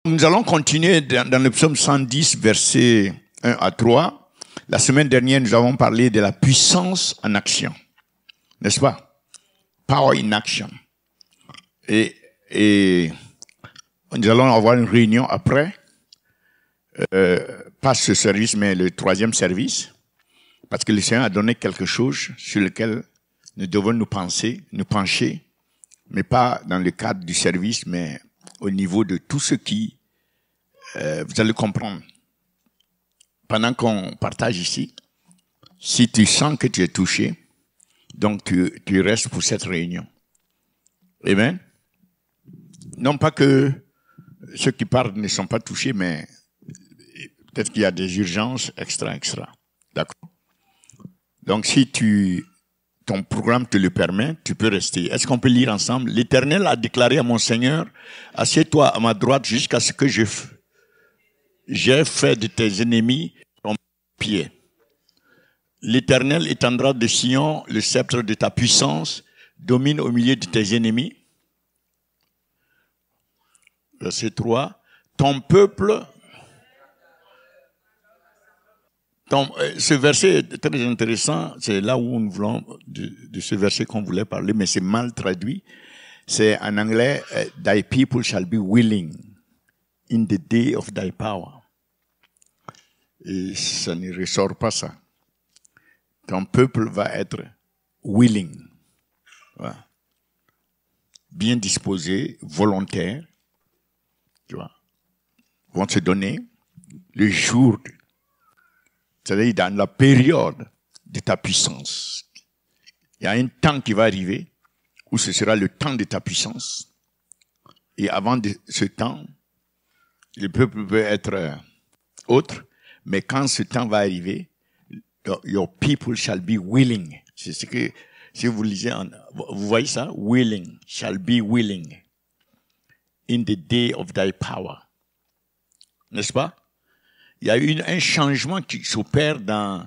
Nous allons continuer dans le psaume 110, versets 1 à 3. La semaine dernière, nous avons parlé de la puissance en action. N'est-ce pas? Power in action. Et nous allons avoir une réunion après, pas ce service, mais le troisième service, parce que le Seigneur a donné quelque chose sur lequel nous devons nous pencher, mais pas dans le cadre du service, mais au niveau de tout ce qui, vous allez comprendre. Pendant qu'on partage ici, si tu sens que tu es touché, donc tu restes pour cette réunion. Amen. Non pas que ceux qui parlent ne sont pas touchés, mais peut-être qu'il y a des urgences extra. D'accord? Donc si ton programme te le permet, tu peux rester. Est-ce qu'on peut lire ensemble? L'Éternel a déclaré à mon Seigneur, assieds-toi à ma droite jusqu'à ce que j'ai fait de tes ennemis ton pied. L'Éternel étendra de Sion le sceptre de ta puissance, domine au milieu de tes ennemis. Verset 3. Ton peuple... ce verset est très intéressant, c'est là où nous voulons, de ce verset qu'on voulait parler, mais c'est mal traduit. C'est en anglais, thy people shall be willing in the day of thy power. Et ça ne ressort pas ça. Ton peuple va être willing. Voilà. Bien disposé, volontaire. Tu vois. Vont se donner le jour, c'est-à-dire dans la période de ta puissance. Il y a un temps qui va arriver où ce sera le temps de ta puissance. Et avant ce temps, le peuple peut être autre, mais quand ce temps va arriver, your people shall be willing. C'est ce que, si vous lisez, vous voyez ça? Willing, shall be willing in the day of thy power. N'est-ce pas? Il y a eu un changement qui s'opère dans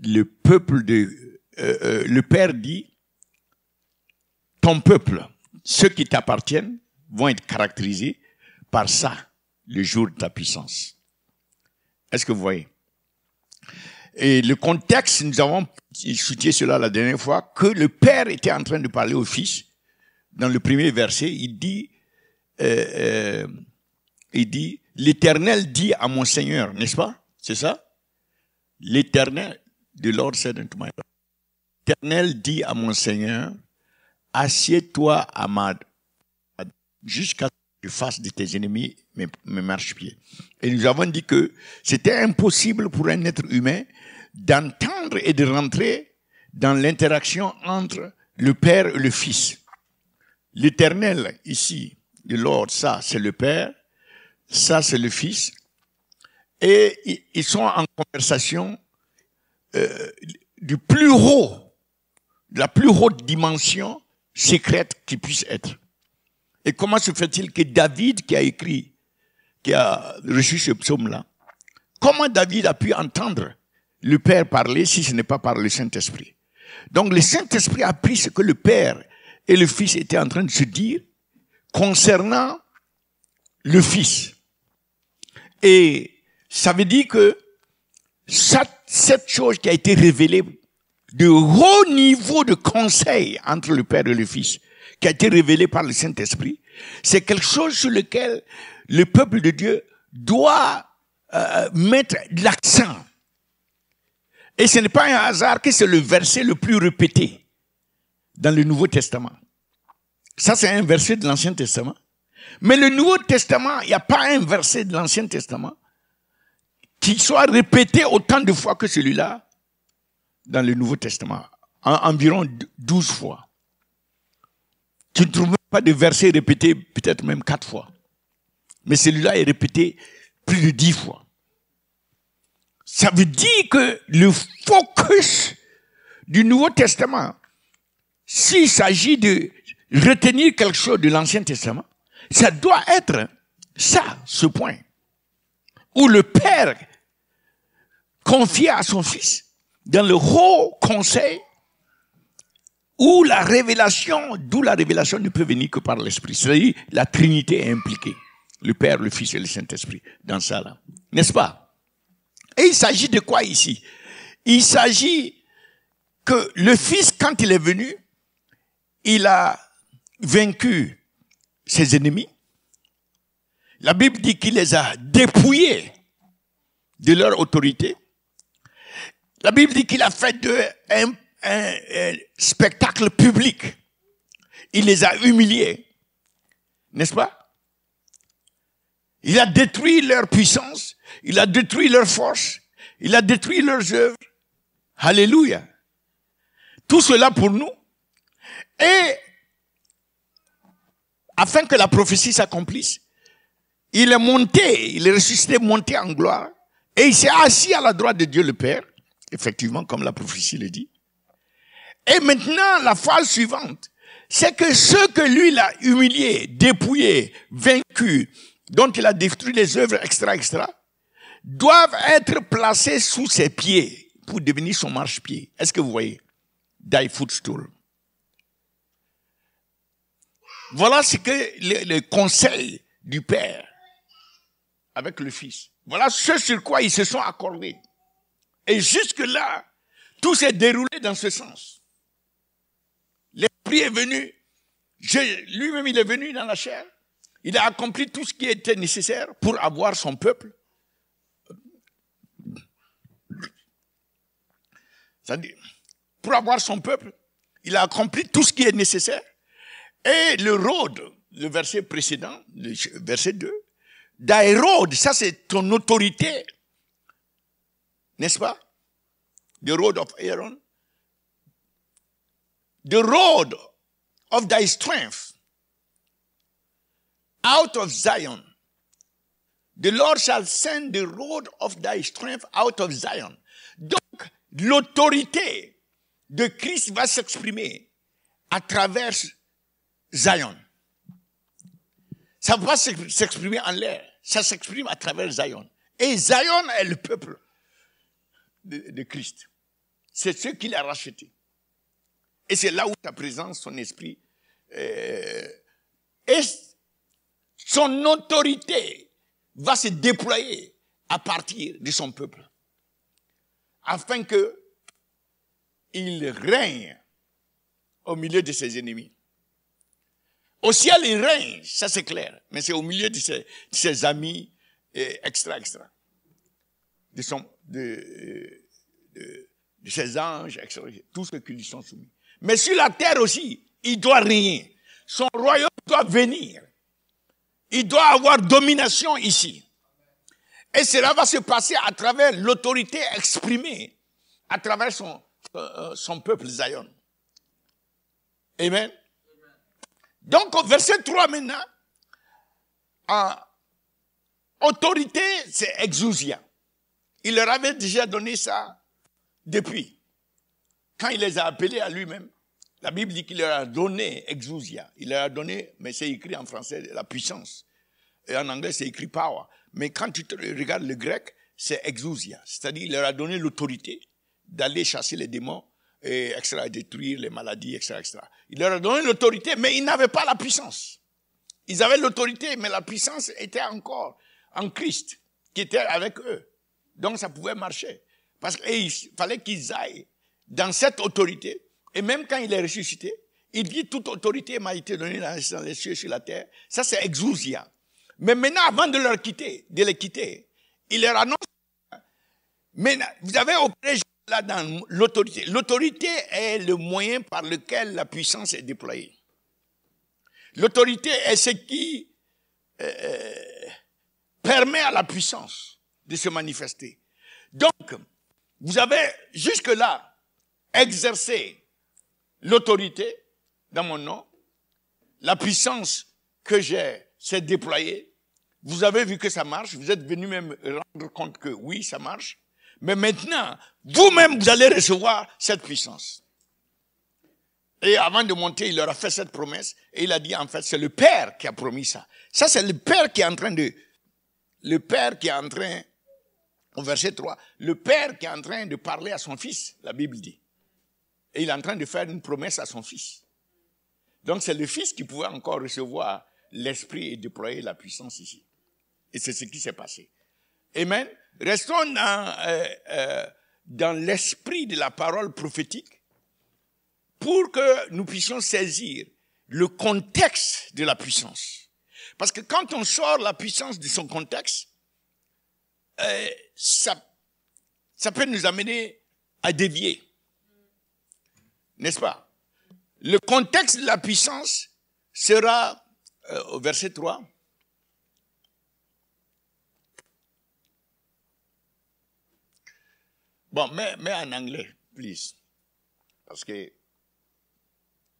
le peuple le Père dit, ton peuple, ceux qui t'appartiennent, vont être caractérisés par ça, le jour de ta puissance. Est-ce que vous voyez? Et le contexte, nous avons étudié cela la dernière fois, que le Père était en train de parler au Fils. Dans le premier verset, il dit, l'Éternel dit à mon Seigneur, n'est-ce pas? C'est ça? L'Éternel, the Lord said unto my Lord. L'Éternel dit à mon Seigneur, assieds-toi à jusqu'à ce que je fasse de tes ennemis mes marchepieds. Et nous avons dit que c'était impossible pour un être humain d'entendre et de rentrer dans l'interaction entre le Père et le Fils. L'Éternel, ici, le Lord, ça, c'est le Père, ça, c'est le Fils, et ils sont en conversation de la plus haute dimension secrète qui puisse être. Et comment se fait-il que David, qui a reçu ce psaume-là, comment David a pu entendre le Père parler si ce n'est pas par le Saint-Esprit? Donc le Saint-Esprit a pris ce que le Père et le Fils étaient en train de se dire concernant le Fils. Et ça veut dire que cette chose qui a été révélée de haut niveau de conseil entre le Père et le Fils, qui a été révélée par le Saint-Esprit, c'est quelque chose sur lequel le peuple de Dieu doit mettre l'accent. Et ce n'est pas un hasard que c'est le verset le plus répété dans le Nouveau Testament. Ça, c'est un verset de l'Ancien Testament. Mais le Nouveau Testament, il n'y a pas un verset de l'Ancien Testament qui soit répété autant de fois que celui-là dans le Nouveau Testament. Environ 12 fois. Tu ne trouves pas de verset répété peut-être même 4 fois. Mais celui-là est répété plus de 10 fois. Ça veut dire que le focus du Nouveau Testament, s'il s'agit de retenir quelque chose de l'Ancien Testament, ça doit être ça, ce point, où le Père confie à son Fils, dans le haut conseil, où la révélation, d'où la révélation ne peut venir que par l'Esprit. C'est-à-dire, la Trinité est impliquée. Le Père, le Fils et le Saint-Esprit. Dans ça là. N'est-ce pas? Et il s'agit de quoi ici? Il s'agit que le Fils, quand il est venu, il a vaincu ses ennemis. La Bible dit qu'il les a dépouillés de leur autorité. La Bible dit qu'il a fait d'eux un spectacle public. Il les a humiliés. N'est-ce pas? Il a détruit leur puissance. Il a détruit leur force. Il a détruit leurs œuvres. Alléluia. Tout cela pour nous. Et afin que la prophétie s'accomplisse, il est monté, il est ressuscité, monté en gloire. Et il s'est assis à la droite de Dieu le Père. Effectivement, comme la prophétie le dit. Et maintenant, la phase suivante, c'est que ceux que lui l'a humilié, dépouillé, vaincu, dont il a détruit les œuvres, extra, doivent être placés sous ses pieds pour devenir son marchepied. Est-ce que vous voyez? Thy footstool. Voilà ce que le conseil du Père avec le Fils. Voilà ce sur quoi ils se sont accordés. Et jusque-là, tout s'est déroulé dans ce sens. L'Esprit est venu, lui-même il est venu dans la chair, il a accompli tout ce qui était nécessaire pour avoir son peuple. C'est-à-dire, pour avoir son peuple, il a accompli tout ce qui est nécessaire. Et le road, le verset précédent, le verset 2, thy road, ça c'est ton autorité, n'est-ce pas? The road of Aaron. The road of thy strength out of Zion. The Lord shall send the road of thy strength out of Zion. Donc, l'autorité de Christ va s'exprimer à travers Zion. Ça ne va pas s'exprimer en l'air. Ça s'exprime à travers Zion. Et Zion est le peuple de Christ. C'est ce qu'il a racheté. Et c'est là où sa présence, son esprit, et son autorité va se déployer à partir de son peuple. Afin que il règne au milieu de ses ennemis. Au ciel, il règne, ça c'est clair. Mais c'est au milieu de ses amis, extra. De ses anges, etc. Tous ceux qui lui sont soumis. Mais sur la terre aussi, il doit régner. Son royaume doit venir. Il doit avoir domination ici. Et cela va se passer à travers l'autorité exprimée, à travers son peuple Zion. Amen. Donc au verset 3 maintenant, autorité c'est exousia. Il leur avait déjà donné ça depuis. Quand il les a appelés à lui-même, la Bible dit qu'il leur a donné exousia. Il leur a donné, mais c'est écrit en français, la puissance. Et en anglais, c'est écrit power. Mais quand tu regardes le grec, c'est exousia. C'est-à-dire, il leur a donné l'autorité d'aller chasser les démons, et détruire les maladies, etc. Il leur a donné l'autorité, mais ils n'avaient pas la puissance. Ils avaient l'autorité, mais la puissance était encore en Christ, qui était avec eux. Donc, ça pouvait marcher. Parce qu'il fallait qu'ils aillent dans cette autorité. Et même quand il est ressuscité, il dit toute autorité m'a été donnée dans les cieux, sur la terre. Ça, c'est exousia. Mais maintenant, avant de les quitter, il leur annonce. Mais vous avez opéré là dans l'autorité. L'autorité est le moyen par lequel la puissance est déployée. L'autorité est ce qui permet à la puissance de se manifester. Donc, vous avez jusque-là exercé l'autorité dans mon nom. La puissance que j'ai s'est déployée. Vous avez vu que ça marche. Vous êtes venu même rendre compte que oui, ça marche. Mais maintenant, vous-même, vous allez recevoir cette puissance. Et avant de monter, il leur a fait cette promesse. Et il a dit, en fait, c'est le Père qui a promis ça. Ça, c'est le Père qui est en train, au verset 3, le Père qui est en train de parler à son Fils, la Bible dit. Et il est en train de faire une promesse à son Fils. Donc, c'est le Fils qui pouvait encore recevoir l'Esprit ait déployé la puissance ici. Et c'est ce qui s'est passé. Amen. Restons dans l'esprit de la parole prophétique pour que nous puissions saisir le contexte de la puissance. Parce que quand on sort la puissance de son contexte, ça peut nous amener à dévier. N'est-ce pas? Le contexte de la puissance sera au verset 3. Bon, mais en anglais, please. Parce que,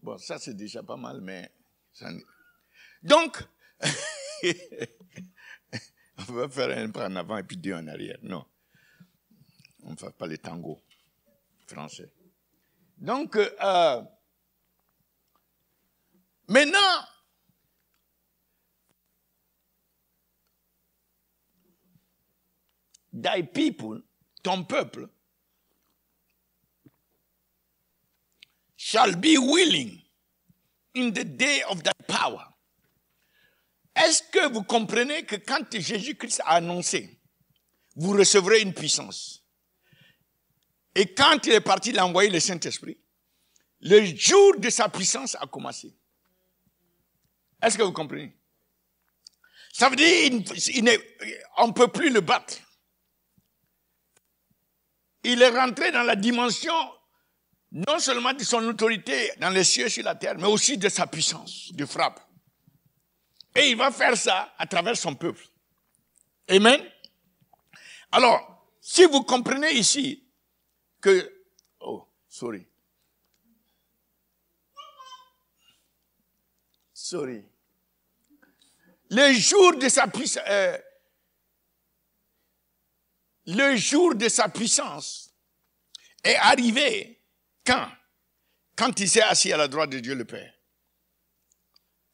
bon, ça c'est déjà pas mal, mais... Donc, on va faire un pas en avant et puis deux en arrière. Non, on ne fait pas les tangos français. Donc, maintenant, thy people, ton peuple, shall be willing in the day of thy power. Est-ce que vous comprenez que quand Jésus-Christ a annoncé, vous recevrez une puissance, et quand il est parti, il a envoyé le Saint-Esprit, le jour de sa puissance a commencé. Est-ce que vous comprenez? Ça veut dire on ne peut plus le battre. Il est rentré dans la dimension non seulement de son autorité dans les cieux et sur la terre, mais aussi de sa puissance de frappe. Et il va faire ça à travers son peuple. Amen. Alors, si vous comprenez ici que... Oh, sorry. Le jour de sa puissance... le jour de sa puissance est arrivé quand il s'est assis à la droite de Dieu le Père.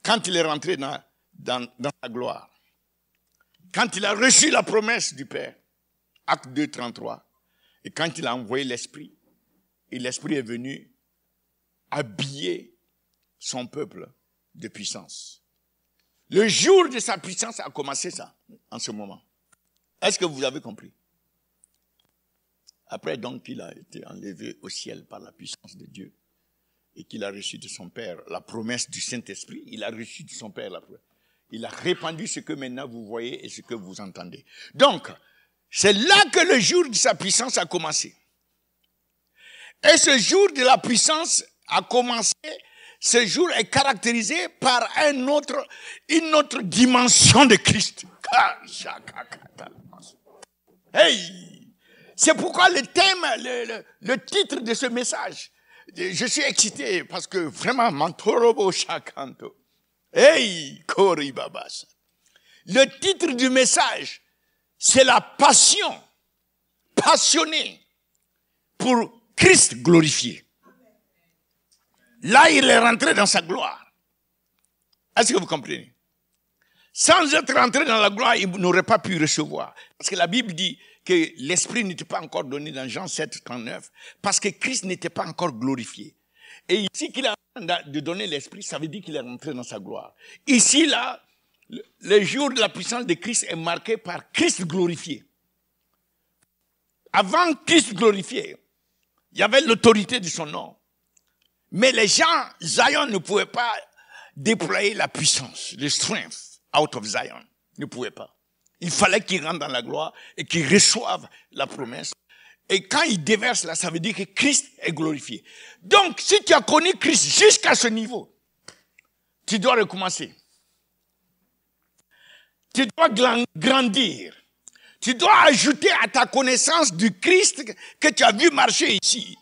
Quand il est rentré dans la gloire. Quand il a reçu la promesse du Père. Acte 2, 33. Et quand il a envoyé l'Esprit, et l'Esprit est venu habiller son peuple de puissance. Le jour de sa puissance a commencé ça, en ce moment. Est-ce que vous avez compris? Après donc qu'il a été enlevé au ciel par la puissance de Dieu et qu'il a reçu de son Père la promesse du Saint-Esprit, il a reçu de son Père la promesse. Il a répandu ce que maintenant vous voyez et ce que vous entendez. Donc, c'est là que le jour de sa puissance a commencé. Et ce jour de la puissance a commencé, ce jour est caractérisé par une autre dimension de Christ. Hey! C'est pourquoi le thème, le titre de ce message, je suis excité parce que vraiment, Mantorobo Shakanto. Hey, Kori Babas. Le titre du message, c'est la passion, passionnée pour Christ glorifié. Là, il est rentré dans sa gloire. Est-ce que vous comprenez? Sans être rentré dans la gloire, il n'aurait pas pu recevoir. Parce que la Bible dit que l'Esprit n'était pas encore donné dans Jean 7, 39, parce que Christ n'était pas encore glorifié. Et ici qu'il a de donner l'Esprit, ça veut dire qu'il est rentré dans sa gloire. Ici, là, le jour de la puissance de Christ est marqué par Christ glorifié. Avant Christ glorifié, il y avait l'autorité de son nom. Mais les gens, Zion ne pouvait pas déployer la puissance, le strength out of Zion. Ne pouvait pas. Il fallait qu'ils rentrent dans la gloire et qu'ils reçoivent la promesse. Et quand ils déversent là, ça veut dire que Christ est glorifié. Donc, si tu as connu Christ jusqu'à ce niveau, tu dois recommencer. Tu dois grandir. Tu dois ajouter à ta connaissance du Christ que tu as vu marcher ici,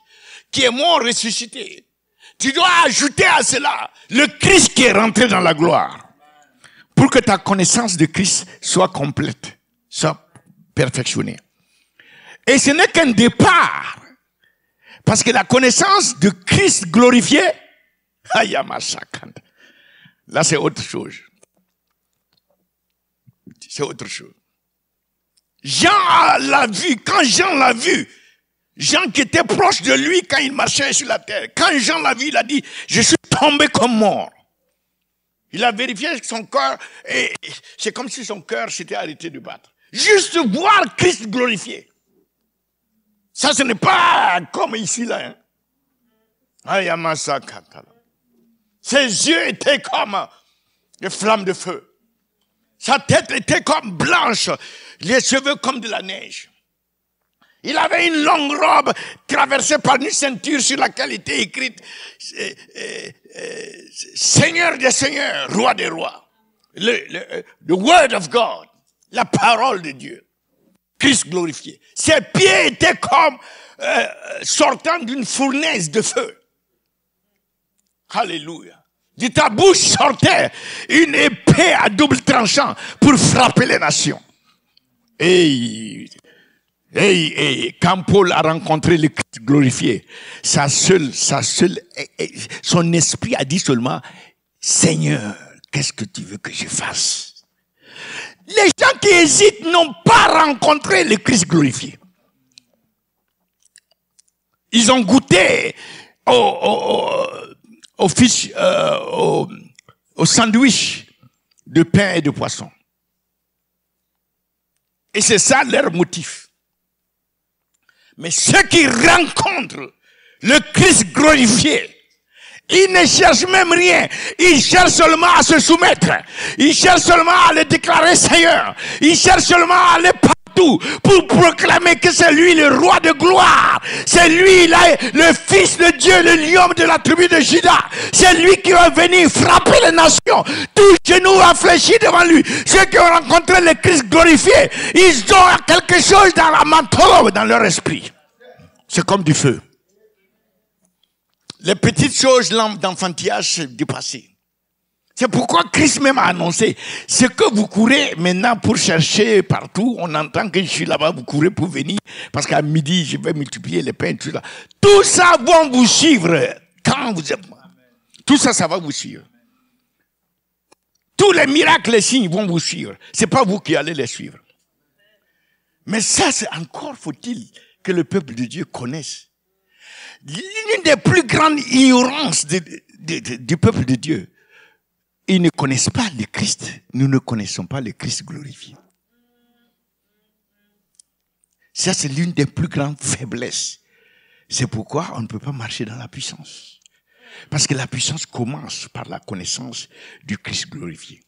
qui est mort ressuscité. Tu dois ajouter à cela le Christ qui est rentré dans la gloire. Pour que ta connaissance de Christ soit complète, soit perfectionnée. Et ce n'est qu'un départ. Parce que la connaissance de Christ glorifié, là c'est autre chose. C'est autre chose. Jean l'a vu, quand Jean l'a vu, Jean qui était proche de lui quand il marchait sur la terre, quand Jean l'a vu, il a dit, je suis tombé comme mort. Il a vérifié son cœur et c'est comme si son cœur s'était arrêté de battre. Juste voir Christ glorifié. Ça, ce n'est pas comme ici, là. Hein. Ses yeux étaient comme des flammes de feu. Sa tête était comme blanche, les cheveux comme de la neige. Il avait une longue robe traversée par une ceinture sur laquelle était écrite Seigneur des seigneurs, roi des rois. The word of God, la parole de Dieu. Christ glorifié. Ses pieds étaient comme sortant d'une fournaise de feu. Alléluia. De ta bouche sortait une épée à double tranchant pour frapper les nations. Et quand Paul a rencontré le Christ glorifié, son esprit a dit seulement, Seigneur, qu'est-ce que tu veux que je fasse? Les gens qui hésitent n'ont pas rencontré le Christ glorifié. Ils ont goûté au sandwich de pain et de poisson. Et c'est ça leur motif. Mais ceux qui rencontrent le Christ glorifié, ils ne cherchent même rien. Ils cherchent seulement à se soumettre. Ils cherchent seulement à le déclarer Seigneur. Ils cherchent seulement à aller partout pour proclamer que c'est lui le roi de gloire. C'est lui là, le fils de Dieu, le lion de la tribu de Juda. C'est lui qui va venir frapper les nations. Tous genoux affléchis devant lui. Ceux qui ont rencontré le Christ glorifié, ils ont quelque chose dans la mentolo, dans leur esprit. C'est comme du feu. Les petites choses d'enfantillage du passé. C'est pourquoi Christ même a annoncé, ce que vous courez maintenant pour chercher partout, on entend que je suis là-bas, vous courez pour venir, parce qu'à midi, je vais multiplier les pains, tout ça. Tout ça va vous suivre quand vous êtes... Tout ça, ça va vous suivre. Tous les miracles, les signes vont vous suivre. C'est pas vous qui allez les suivre. Mais ça, c'est encore faut-il que le peuple de Dieu connaisse. L'une des plus grandes ignorances du peuple de Dieu, ils ne connaissent pas le Christ. Nous ne connaissons pas le Christ glorifié. Ça, c'est l'une des plus grandes faiblesses. C'est pourquoi on ne peut pas marcher dans la puissance. Parce que la puissance commence par la connaissance du Christ glorifié.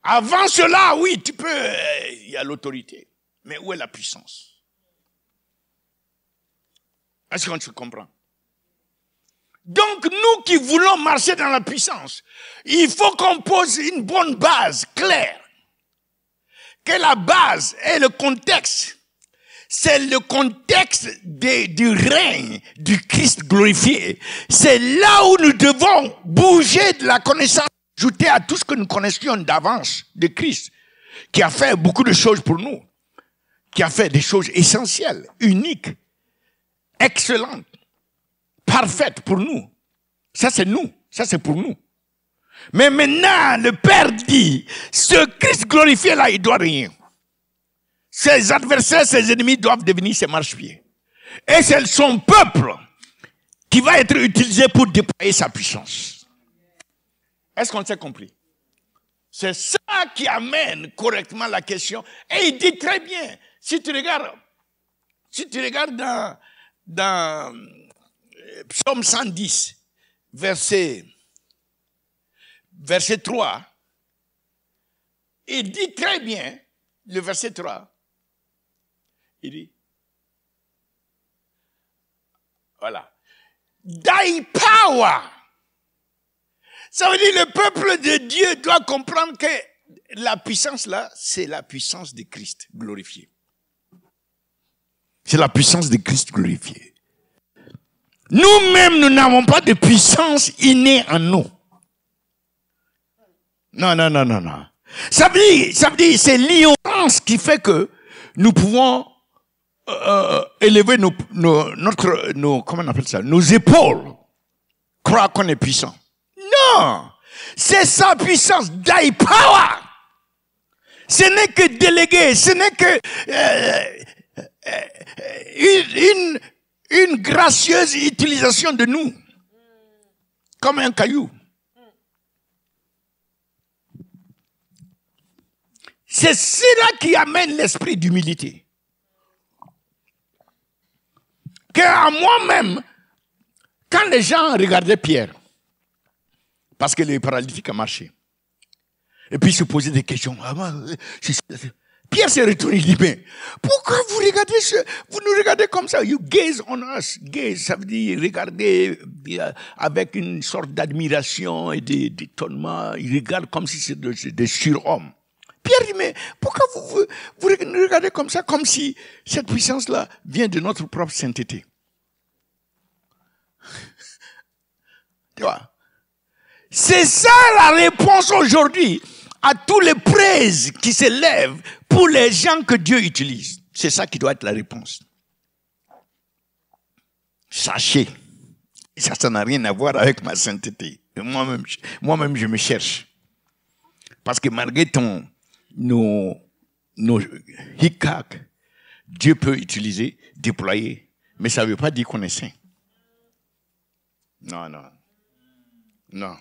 Avant cela, oui, tu peux, il y a l'autorité. Mais où est la puissance? Est-ce qu'on se comprend? Donc, nous qui voulons marcher dans la puissance, il faut qu'on pose une bonne base claire. Que la base et le contexte, c'est le contexte du règne du Christ glorifié. C'est là où nous devons bouger de la connaissance, ajouter à tout ce que nous connaissions d'avance de Christ, qui a fait beaucoup de choses pour nous, qui a fait des choses essentielles, uniques, excellente, parfaite pour nous. Ça c'est nous, ça c'est pour nous. Mais maintenant, le Père dit, ce Christ glorifié là, il doit rien. Ses adversaires, ses ennemis doivent devenir ses marchepieds. Et c'est son peuple qui va être utilisé pour déployer sa puissance. Est-ce qu'on s'est compris? C'est ça qui amène correctement la question. Et il dit très bien, si tu regardes dans Psaume 110, verset 3, il dit très bien, le verset 3, il dit, voilà, thy power. Ça veut dire le peuple de Dieu doit comprendre que la puissance là, c'est la puissance de Christ glorifié. C'est la puissance de Christ glorifié. Nous-mêmes, nous n'avons pas de puissance innée en nous. Non. Ça veut dire, c'est l'ignorance qui fait que nous pouvons élever comment on appelle ça, nos épaules, croire qu'on est puissant. Non, c'est sa puissance, thy power. Ce n'est que délégué, ce n'est que une gracieuse utilisation de nous. comme un caillou. C'est cela qui amène l'esprit d'humilité. Qu'à moi-même, quand les gens regardaient Pierre, parce que le paralytique a marché, et puis se posaient des questions. Pierre s'est retourné, il dit, mais pourquoi vous nous regardez comme ça? You gaze on us. Gaze, ça veut dire regarder avec une sorte d'admiration et d'étonnement. Il regarde comme si c'était des surhommes. Pierre dit, mais pourquoi vous nous regardez comme ça, comme si cette puissance-là vient de notre propre sainteté? Tu vois? C'est ça la réponse aujourd'hui à tous les praises qui s'élèvent pour les gens que Dieu utilise. C'est ça qui doit être la réponse. Sachez, ça n'a rien à voir avec ma sainteté. Moi-même, je me cherche. Parce que malgré nos hiccups, Dieu peut utiliser, déployer, mais ça ne veut pas dire qu'on est saint. Non.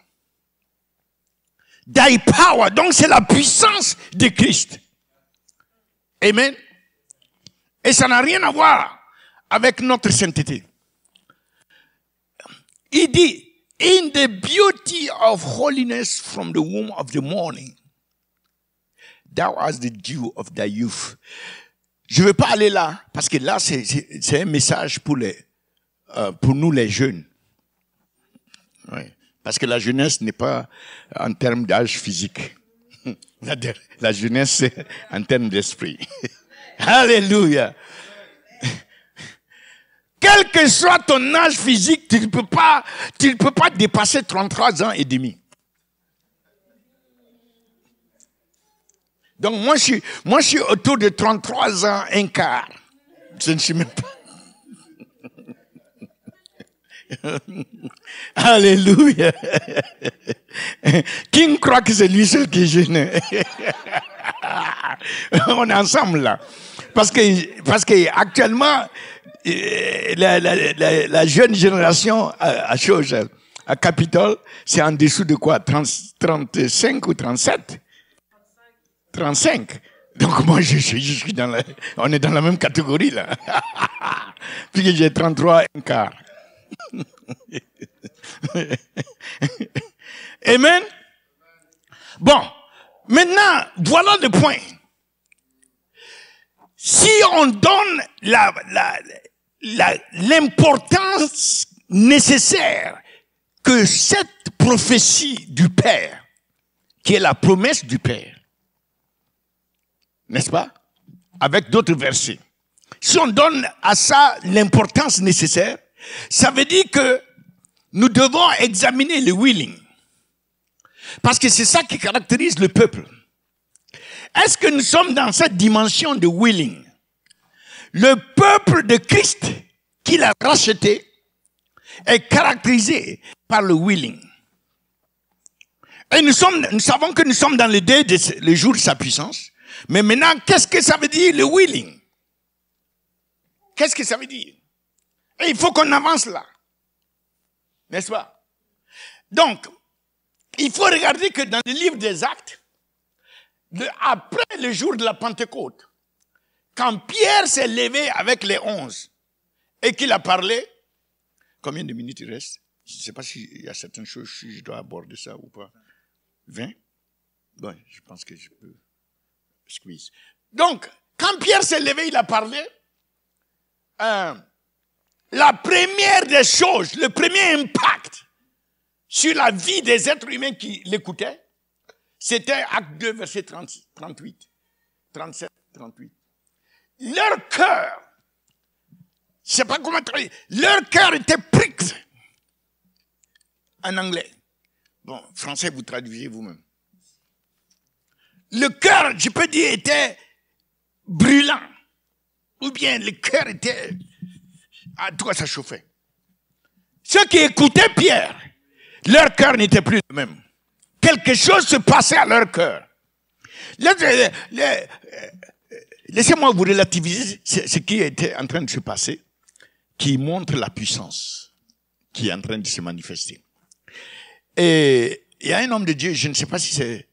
Thy power, donc c'est la puissance de Christ. Amen. Et ça n'a rien à voir avec notre sainteté. Il dit, in the beauty of holiness from the womb of the morning, thou hast the dew of thy youth. Je ne vais pas aller là, parce que là, c'est un message pour nous les jeunes. Oui. Parce que la jeunesse n'est pas en termes d'âge physique. La jeunesse, c'est en termes d'esprit. Alléluia. Quel que soit ton âge physique, tu ne peux pas dépasser 33 ans et demi. Donc moi je suis autour de 33 ans, un quart. Je ne suis même pas. Alléluia. Qui croit que c'est lui seul qui est jeune? On est ensemble là. Parce que actuellement, la jeune génération à Capitole, c'est en dessous de quoi? 35 ou 37? 35. Donc moi, je suis on est dans la même catégorie là. Puis j'ai 33 un quart. Amen. Bon, maintenant, voilà le point. Si on donne l'importance nécessaire que cette prophétie du Père, qui est la promesse du Père, n'est-ce pas? Avec d'autres versets. Si on donne à ça l'importance nécessaire, ça veut dire que nous devons examiner le willing. Parce que c'est ça qui caractérise le peuple. Est-ce que nous sommes dans cette dimension de willing? Le peuple de Christ qu'il a racheté est caractérisé par le willing. Et nous savons que nous sommes dans le jour de sa puissance. Mais maintenant, qu'est-ce que ça veut dire le willing? Qu'est-ce que ça veut dire? Et il faut qu'on avance là. N'est-ce pas? Donc, il faut regarder que dans le livre des Actes, après le jour de la Pentecôte, quand Pierre s'est levé avec les 11 et qu'il a parlé, combien de minutes il reste? Je ne sais pas s'il y a certaines choses, si je dois aborder ça ou pas. 20? Bon, je pense que je peux squeeze. Donc, quand Pierre s'est levé, il a parlé. La première des choses, le premier impact sur la vie des êtres humains qui l'écoutaient, c'était Acte 2, verset 38, 37, 38. Leur cœur, je ne sais pas comment traduire, leur cœur était pricked. En anglais. Bon, français, vous traduisez vous-même. Le cœur, je peux dire, était brûlant. Ou bien le cœur était... Ah, tout ça chauffait. Ceux qui écoutaient Pierre, leur cœur n'était plus le même. Quelque chose se passait à leur cœur. Laissez-moi vous relativiser ce qui était en train de se passer, qui montre la puissance qui est en train de se manifester. Et il y a un homme de Dieu, je ne sais pas si c'est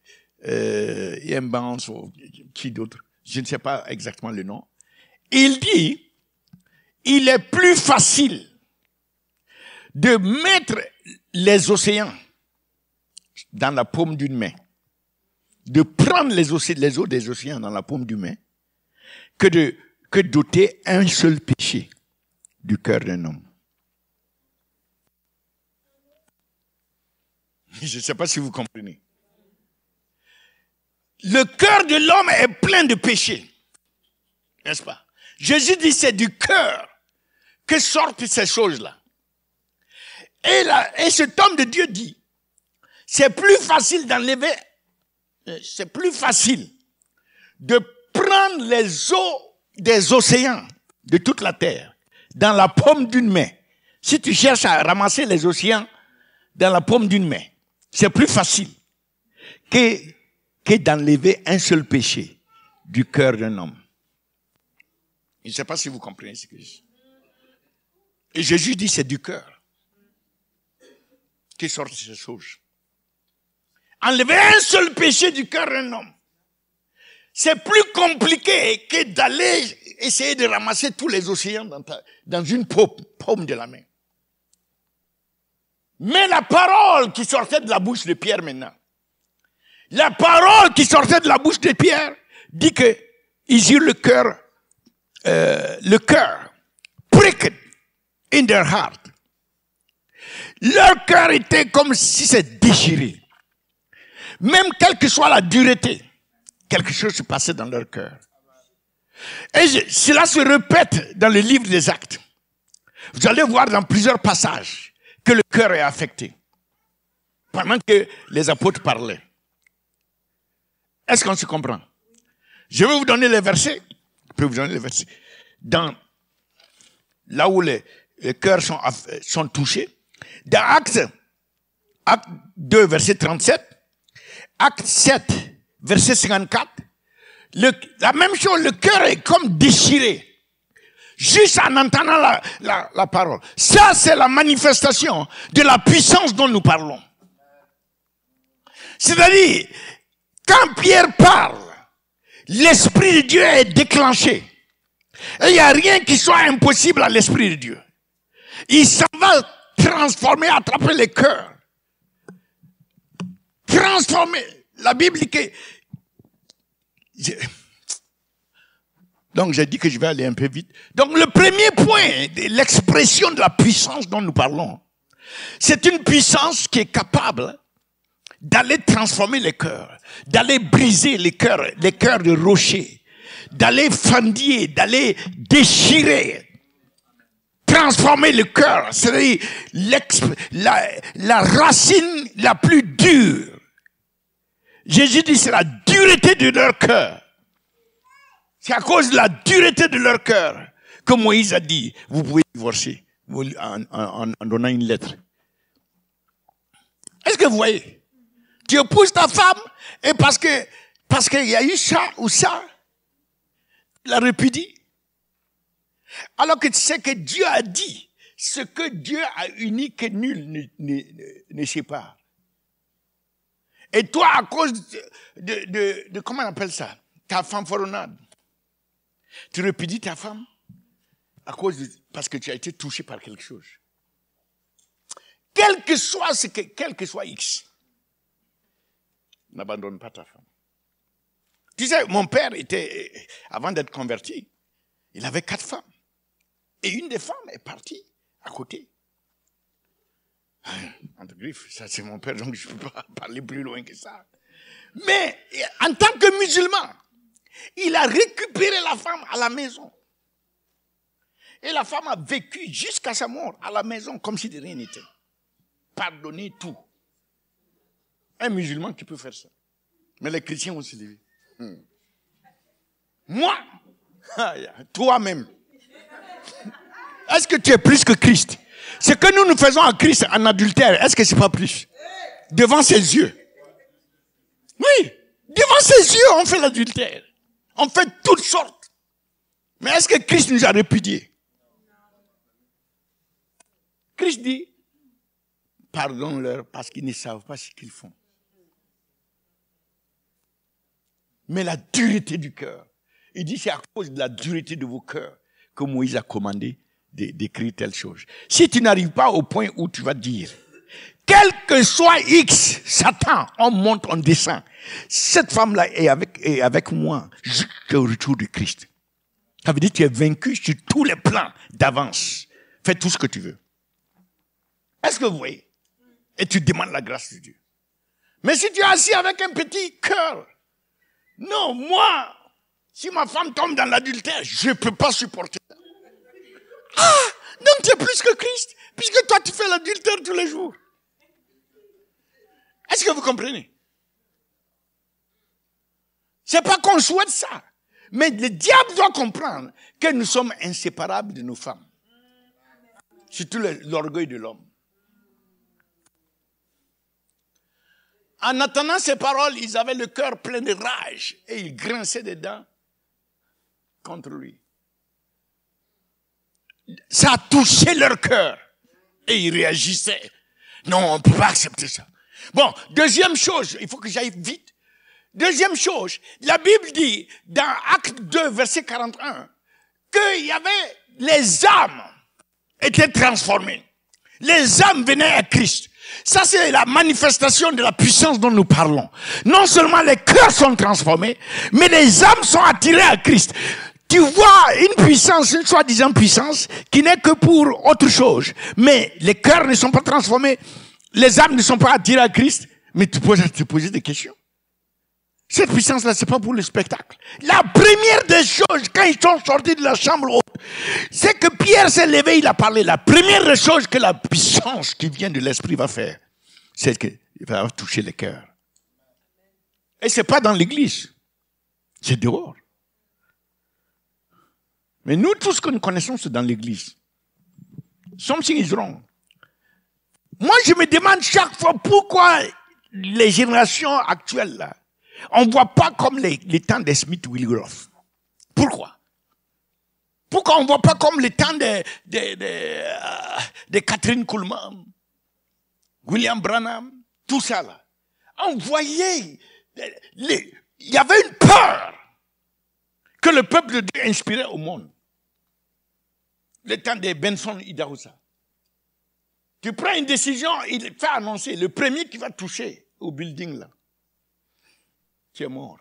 Ian Barnes ou qui d'autre, je ne sais pas exactement le nom. Il dit, il est plus facile de mettre les océans dans la paume d'une main, de prendre les eaux des océans dans la paume d'une main, que d'ôter un seul péché du cœur d'un homme. Je ne sais pas si vous comprenez. Le cœur de l'homme est plein de péchés, n'est-ce pas? Jésus dit c'est du cœur que sortent ces choses-là. Et cet homme de Dieu dit, c'est plus facile d'enlever, c'est plus facile de prendre les eaux des océans de toute la terre dans la paume d'une main. Si tu cherches à ramasser les océans dans la paume d'une main, c'est plus facile que d'enlever un seul péché du cœur d'un homme. Je ne sais pas si vous comprenez ce que je dis. Et Jésus dit c'est du cœur qui sortent ces choses. Enlever un seul péché du cœur d'un homme, c'est plus compliqué que d'aller essayer de ramasser tous les océans dans une paume de la main. Mais la parole qui sortait de la bouche de Pierre maintenant, la parole qui sortait de la bouche de Pierre dit que ils eurent le cœur pricked in their heart. Leur cœur était comme si c'est déchiré. Même quelle que soit la dureté, quelque chose se passait dans leur cœur. Et cela se répète dans le livre des Actes. Vous allez voir dans plusieurs passages que le cœur est affecté pendant que les apôtres parlaient. Est-ce qu'on se comprend? Je vais vous donner les versets. Je peux vous donner les versets. Là où les cœurs sont touchés. Dans Acte 2, verset 37. Acte 7, verset 54. La même chose, le cœur est comme déchiré. Juste en entendant la parole. Ça, c'est la manifestation de la puissance dont nous parlons. C'est-à-dire, quand Pierre parle, l'Esprit de Dieu est déclenché. Et il n'y a rien qui soit impossible à l'Esprit de Dieu. Il s'en va transformer, attraper les cœurs. Transformer. La Bible dit que... Donc j'ai dit que je vais aller un peu vite. Donc le premier point, l'expression de la puissance dont nous parlons, c'est une puissance qui est capable d'aller transformer les cœurs, d'aller briser les cœurs de rocher, d'aller fendiller, d'aller déchirer, transformer le cœur, c'est-à-dire la racine la plus dure. Jésus dit c'est la dureté de leur cœur. C'est à cause de la dureté de leur cœur que Moïse a dit, vous pouvez divorcer en donnant une lettre. Est-ce que vous voyez? Tu épouses ta femme et parce qu'il y a eu ça ou ça, tu la répudies. Alors que tu sais que Dieu a dit, ce que Dieu a uni que nul ne sépare. Et toi, à cause de comment on appelle ça? Ta fanfaronnade. Tu répudies ta femme parce que tu as été touché par quelque chose. Quel que soit X, n'abandonne pas ta femme. Tu sais, mon père avant d'être converti, il avait 4 femmes. Et une des femmes est partie à côté. Entre griffes, ça c'est mon père, donc je ne peux pas parler plus loin que ça. Mais en tant que musulman, il a récupéré la femme à la maison. Et la femme a vécu jusqu'à sa mort à la maison comme si de rien n'était. Pardonner tout. Un musulman qui peut faire ça. Mais les chrétiens vont se lever. Moi, toi-même, est-ce que tu es plus que Christ? Ce que nous faisons à Christ en adultère, est-ce que c'est pas plus? Devant ses yeux. Oui, devant ses yeux, on fait l'adultère. On fait toutes sortes. Mais est-ce que Christ nous a répudiés? Christ dit, pardonne-leur parce qu'ils ne savent pas ce qu'ils font. Mais la dureté du cœur. Il dit c'est à cause de la dureté de vos cœurs que Moïse a commandé d'écrire telle chose. Si tu n'arrives pas au point où tu vas dire, quel que soit X, Satan, on monte, on descend. Cette femme-là est avec moi jusqu'au retour de Christ. Ça veut dire que tu es vaincu sur tous les plans d'avance. Fais tout ce que tu veux. Est-ce que vous voyez? Et tu demandes la grâce de Dieu. Mais si tu es assis avec un petit cœur, non, moi, si ma femme tombe dans l'adultère, je ne peux pas supporter ça. Ah, donc tu es plus que Christ, puisque toi tu fais l'adultère tous les jours. Est-ce que vous comprenez? C'est pas qu'on souhaite ça. Mais le diable doit comprendre que nous sommes inséparables de nos femmes. Surtout l'orgueil de l'homme. En attendant ces paroles, ils avaient le cœur plein de rage et ils grinçaient des dents contre lui. Ça a touché leur cœur et ils réagissaient. Non, on ne peut pas accepter ça. Bon, deuxième chose, il faut que j'aille vite. Deuxième chose, la Bible dit dans Acte 2, verset 41, qu'il y avait les âmes étaient transformées. Les âmes venaient à Christ. Ça, c'est la manifestation de la puissance dont nous parlons. Non seulement les cœurs sont transformés, mais les âmes sont attirées à Christ. Tu vois une puissance, une soi-disant puissance, qui n'est que pour autre chose. Mais les cœurs ne sont pas transformés, les âmes ne sont pas attirées à Christ. Mais tu peux te poser des questions. Cette puissance-là, c'est pas pour le spectacle. La première des choses, quand ils sont sortis de la chambre haute, c'est que Pierre s'est levé, il a parlé. La première des choses que la puissance qui vient de l'esprit va faire, c'est qu'il va toucher les cœurs. Et c'est pas dans l'église. C'est dehors. Mais nous, tout ce que nous connaissons, c'est dans l'église. Something is wrong. Moi, je me demande chaque fois pourquoi les générations actuelles, là, on ne voit pas comme les temps de Smith Willgroff. Pourquoi? Pourquoi on ne voit pas comme les temps de Catherine Kuhlman, William Branham, tout ça là? On voyait, il y avait une peur que le peuple de Dieu inspirait au monde. Le temps de Benson Idahosa. Tu prends une décision, il fait annoncer, le premier qui va toucher au building là, tu es mort.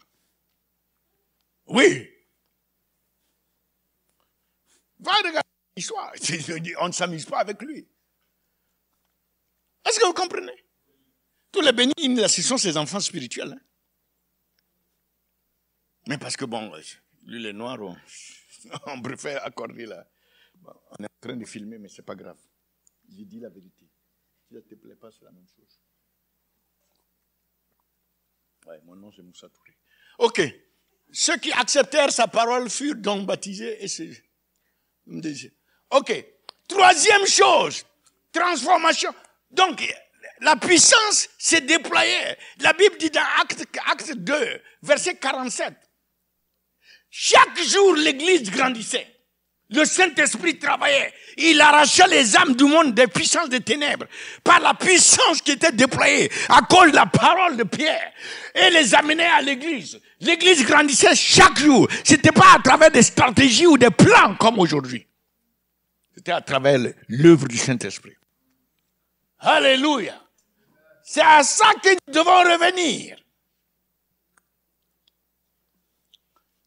Oui. Va regarder l'histoire. On ne s'amuse pas avec lui. Est-ce que vous comprenez? Tous les bénis, ce sont ses enfants spirituels. Hein? Mais parce que bon, lui les noirs, on préfère accorder là. Bon, on est en train de filmer, mais c'est pas grave. Je dis la vérité. Si ça ne te plaît pas, c'est la même chose. Ouais, mon nom c'est Moussa Touré. Ok. Ceux qui acceptèrent sa parole furent donc baptisés et c'est. Ok. Troisième chose, transformation. Donc, la puissance s'est déployée. La Bible dit dans Acte 2, verset 47. Chaque jour, l'église grandissait. Le Saint-Esprit travaillait. Il arrachait les âmes du monde des puissances des ténèbres par la puissance qui était déployée à cause de la parole de Pierre et les amenait à l'église. L'église grandissait chaque jour. C'était pas à travers des stratégies ou des plans comme aujourd'hui. C'était à travers l'œuvre du Saint-Esprit. Alléluia. C'est à ça que nous devons revenir.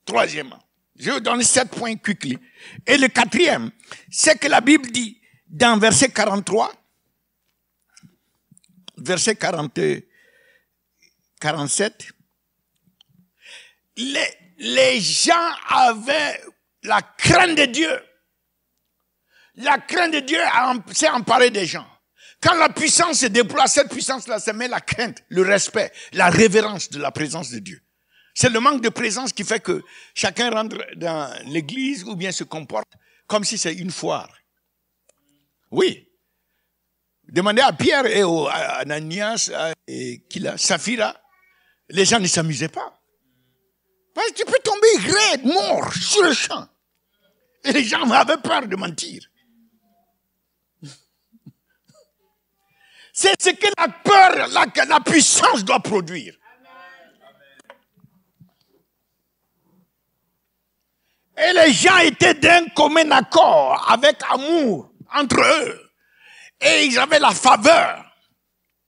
Troisièmement. Je vais vous donner 7 points quickly. Et le quatrième, c'est que la Bible dit, dans verset 43, verset 47, les gens avaient la crainte de Dieu. La crainte de Dieu s'est emparée des gens. Quand la puissance se déploie, cette puissance-là, ça met la crainte, le respect, la révérence de la présence de Dieu. C'est le manque de présence qui fait que chacun rentre dans l'église ou bien se comporte comme si c'est une foire. Oui. Demandez à Pierre et à Ananias et Saphira, les gens ne s'amusaient pas. Parce que tu peux tomber raide, mort, sur le champ. Et les gens avaient peur de mentir. C'est ce que la peur, la puissance doit produire. Et les gens étaient d'un commun accord, avec amour, entre eux. Et ils avaient la faveur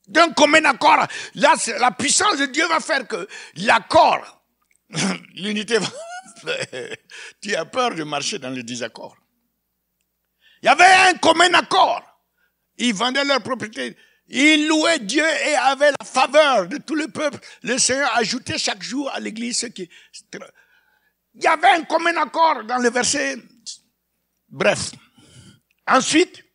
d'un commun accord. Là, la puissance de Dieu va faire que l'accord, l'unité va... Tu as peur de marcher dans le désaccord. Il y avait un commun accord. Ils vendaient leur propriété. Ils louaient Dieu et avaient la faveur de tout le peuple. Le Seigneur ajoutait chaque jour à l'église ce qui... Il y avait un commun accord dans le verset. Bref. Ensuite,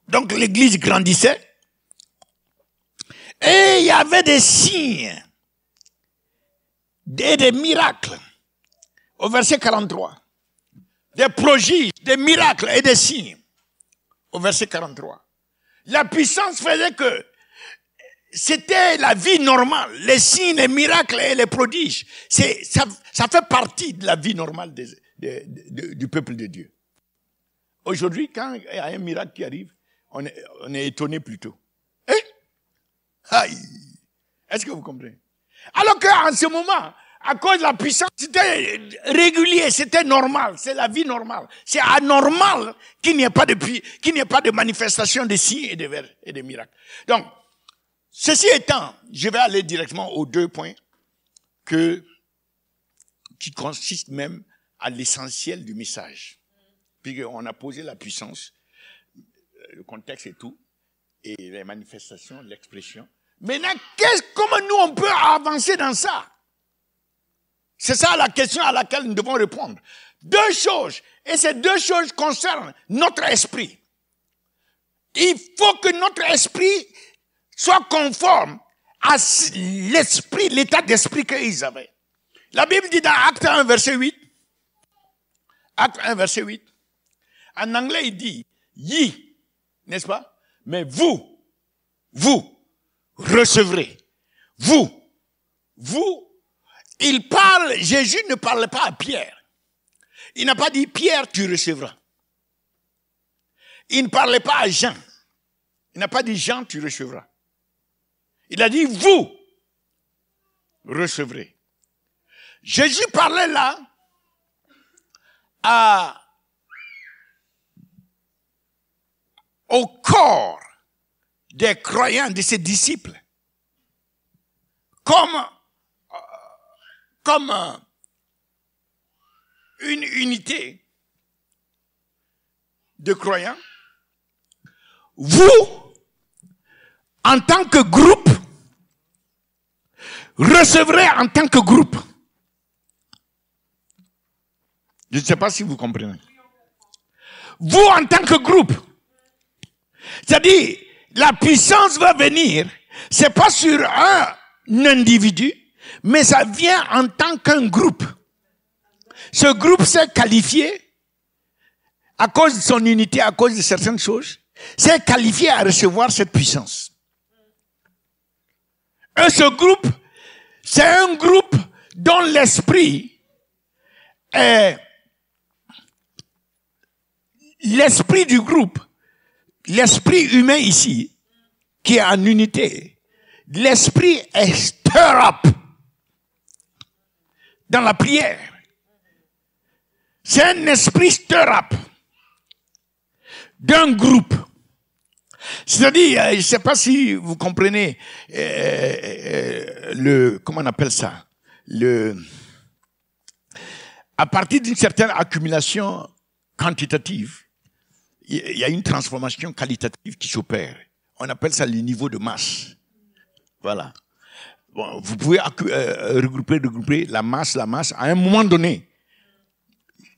donc l'église grandissait. Et il y avait des signes et des miracles. Au verset 43. Des prodiges, des miracles et des signes. Au verset 43. La puissance faisait que c'était la vie normale. Les signes, les miracles et les prodiges. Ça fait partie de la vie normale du peuple de Dieu. Aujourd'hui, quand il y a un miracle qui arrive, on est étonné plutôt. Aïe! Est-ce que vous comprenez? Alors qu'en ce moment, à cause de la puissance, c'était régulier, c'était normal, c'est la vie normale. C'est anormal qu'il n'y ait pas de manifestation de signes et de miracles. Donc, ceci étant, je vais aller directement aux 2 points qui consistent même à l'essentiel du message. Puisqu'on a posé la puissance, le contexte et tout, et les manifestations, l'expression. Maintenant, comment nous on peut avancer dans ça? C'est ça la question à laquelle nous devons répondre. 2 choses, et ces 2 choses concernent notre esprit. Il faut que notre esprit soit conforme à l'esprit, l'état d'esprit qu'ils avaient. La Bible dit dans Acte 1, verset 8, Acte 1, verset 8, en anglais il dit, ye, n'est-ce pas? Mais vous recevrez. Vous, il parle, Jésus ne parle pas à Pierre. Il n'a pas dit, Pierre, tu recevras. Il ne parlait pas à Jean. Il n'a pas dit, Jean, tu recevras. Il a dit, vous recevrez. Jésus parlait là au corps des croyants, de ses disciples. Comme une unité de croyants, vous, en tant que groupe, recevrez en tant que groupe. Je ne sais pas si vous comprenez. Vous, en tant que groupe, c'est-à-dire, la puissance va venir, c'est pas sur un individu, mais ça vient en tant qu'un groupe. Ce groupe s'est qualifié, à cause de son unité, à cause de certaines choses, s'est qualifié à recevoir cette puissance. Et ce groupe, c'est un groupe dont l'esprit est... L'esprit du groupe, l'esprit humain ici, qui est en unité, l'esprit est stir up dans la prière. C'est un esprit stir up d'un groupe. C'est-à-dire, je ne sais pas si vous comprenez comment on appelle ça, à partir d'une certaine accumulation quantitative, il y a une transformation qualitative qui s'opère. On appelle ça le niveau de masse. Voilà. Bon, vous pouvez regrouper la masse. À un moment donné,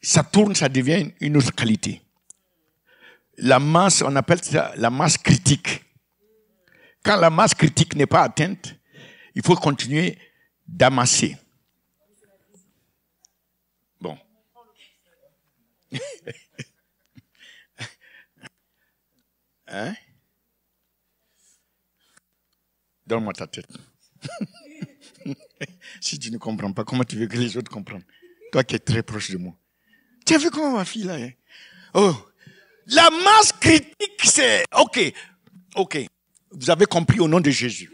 ça tourne, ça devient une autre qualité. La masse, on appelle ça la masse critique. Quand la masse critique n'est pas atteinte, il faut continuer d'amasser. Bon. Hein? Donne-moi ta tête. Si tu ne comprends pas, comment tu veux que les autres comprennent? Toi qui es très proche de moi. Tu as vu comment ma fille là hein? Oh. La masse critique, c'est... Ok. Vous avez compris au nom de Jésus.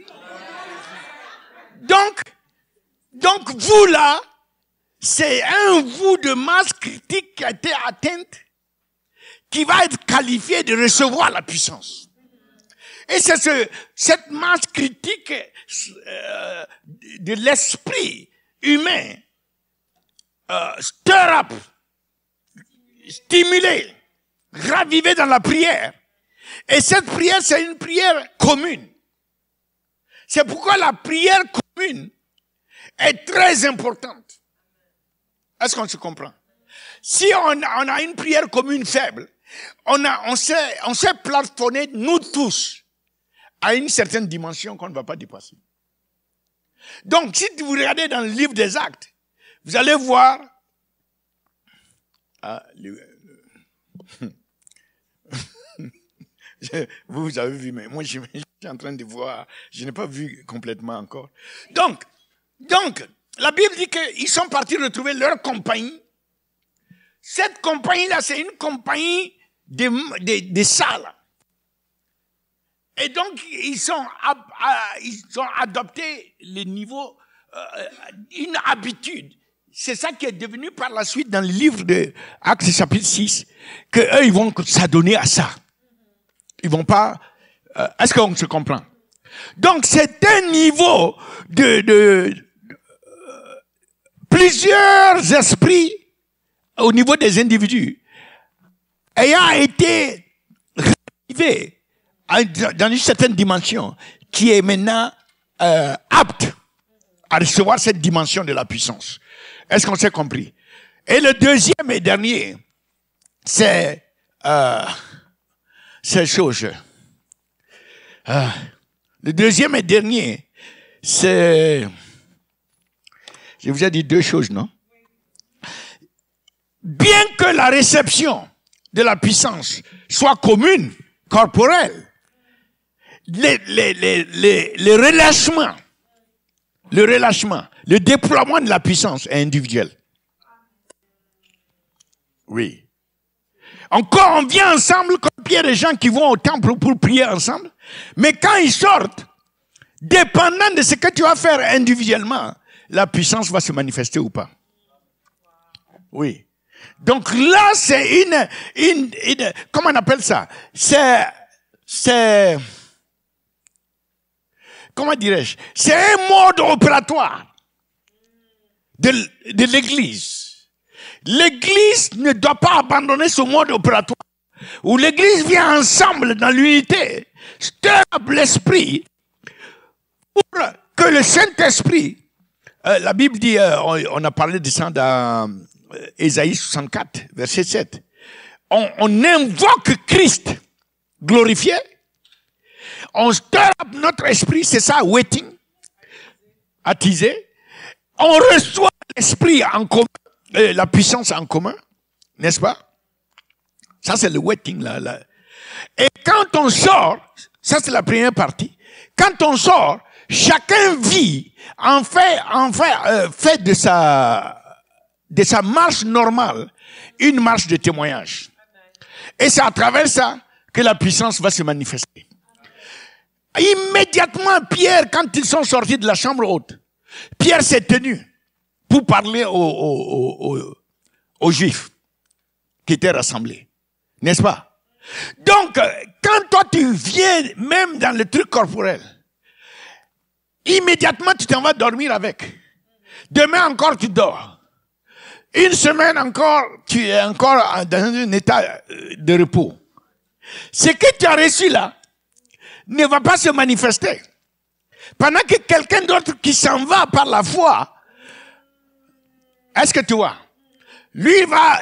Donc vous là, c'est un vous de masse critique qui a été atteinte, qui va être qualifié de recevoir la puissance. Et c'est cette masse critique de l'esprit humain, stir up, stimulé, ravivé dans la prière. Et cette prière, c'est une prière commune. C'est pourquoi la prière commune est très importante. Est-ce qu'on se comprend? Si on a une prière commune faible, on s'est plafonné, nous tous, à une certaine dimension qu'on ne va pas dépasser. Donc, si vous regardez dans le livre des Actes, vous allez voir... vous avez vu, mais moi, je suis en train de voir. Je n'ai pas vu complètement encore. Donc, la Bible dit qu'ils sont partis retrouver leur compagnie. Cette compagnie-là, c'est une compagnie des salles. Et donc, ils ont adopté les niveaux, une habitude. C'est ça qui est devenu par la suite dans le livre de Actes chapitre 6, que eux, ils vont s'adonner à ça. Ils vont pas... est-ce qu'on se comprend? Donc, c'est un niveau de plusieurs esprits au niveau des individus ayant été revivés dans une certaine dimension qui est maintenant apte à recevoir cette dimension de la puissance. Est-ce qu'on s'est compris? Et le deuxième et dernier, c'est chose. Le deuxième et dernier, c'est... Je vous ai dit deux choses, non? Bien que la réception de la puissance soit commune, corporelle, le relâchement, le déploiement de la puissance est individuel. Oui. Encore, on vient ensemble comme Pierre et Jean qui vont au temple pour prier ensemble. Mais quand ils sortent, dépendant de ce que tu vas faire individuellement, la puissance va se manifester ou pas. Oui. Donc là, c'est une comment on appelle ça? C'est comment dirais-je? C'est un mode opératoire de l'Église. L'Église ne doit pas abandonner ce mode opératoire où l'Église vient ensemble dans l'unité, stir up l'esprit pour que le Saint-Esprit, la Bible dit, on a parlé de ça dans Ésaïe 64, verset 7, on invoque Christ glorifié, on stir up notre esprit, c'est ça, waiting, attisé, on reçoit l'esprit en commun, la puissance en commun, n'est-ce pas? Ça, c'est le waiting, là. Et quand on sort, ça, c'est la première partie. Quand on sort, chacun vit, fait de sa marche normale, une marche de témoignage. Et c'est à travers ça que la puissance va se manifester. Immédiatement, Pierre, quand ils sont sortis de la chambre haute, Pierre s'est tenu pour parler aux Juifs qui étaient rassemblés. N'est-ce pas? Donc, quand toi tu viens même dans le truc corporel, immédiatement tu t'en vas dormir avec. Demain encore tu dors. Une semaine encore, tu es encore dans un état de repos. Ce que tu as reçu là ne va pas se manifester. Pendant que quelqu'un d'autre qui s'en va par la foi, est-ce que tu vois? Lui va,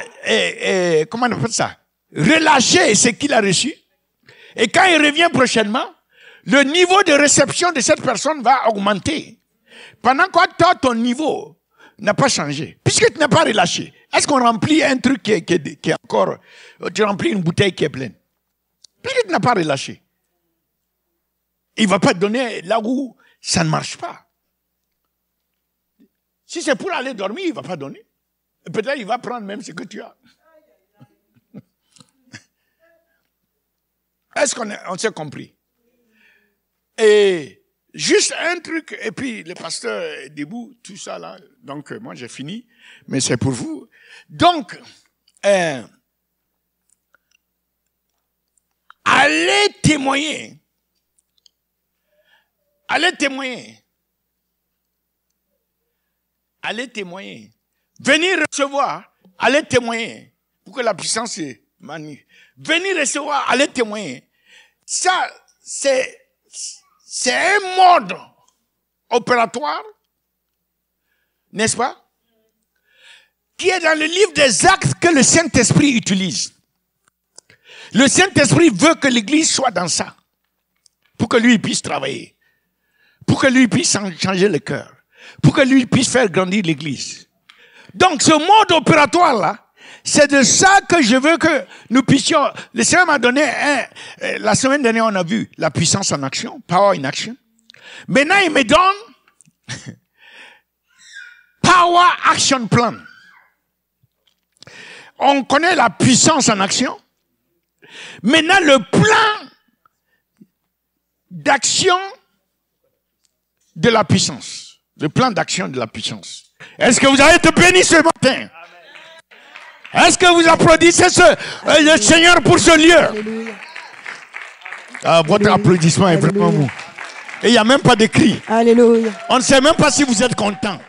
comment on appelle ça? Relâcher ce qu'il a reçu. Et quand il revient prochainement, le niveau de réception de cette personne va augmenter. Pendant que toi, ton niveau n'a pas changé. Puisque tu n'as pas relâché. Est-ce qu'on remplit un truc qui est encore... Tu remplis une bouteille qui est pleine. Puisque tu n'as pas relâché. Il ne va pas te donner là où ça ne marche pas. Si c'est pour aller dormir, il ne va pas donner. Peut-être il va prendre même ce que tu as. Est-ce qu'on s'est compris? Et juste un truc, et puis le pasteur est debout, tout ça là. Donc moi j'ai fini, mais c'est pour vous. Donc, allez témoigner. Allez témoigner. Allez témoigner. Venir recevoir, allez témoigner. Pour que la puissance se manie. Venir recevoir, allez témoigner. Ça, c'est un mode opératoire, n'est-ce pas? Qui est dans le livre des Actes que le Saint-Esprit utilise. Le Saint-Esprit veut que l'Église soit dans ça. Pour que lui puisse travailler. Pour que lui puisse changer le cœur. Pour que lui puisse faire grandir l'Église. Donc ce mode opératoire là, c'est de ça que je veux que nous puissions... Le Seigneur m'a donné la semaine dernière on a vu la puissance en action, power in action. Maintenant il me donne power action plan. On connaît la puissance en action. Maintenant le plan d'action de la puissance. Le plan d'action de la puissance. Est-ce que vous avez été bénis ce matin? Est-ce que vous applaudissez le Seigneur pour ce lieu? Votre applaudissement est vraiment bon. Et il n'y a même pas de cri. Alléluia. On ne sait même pas si vous êtes content.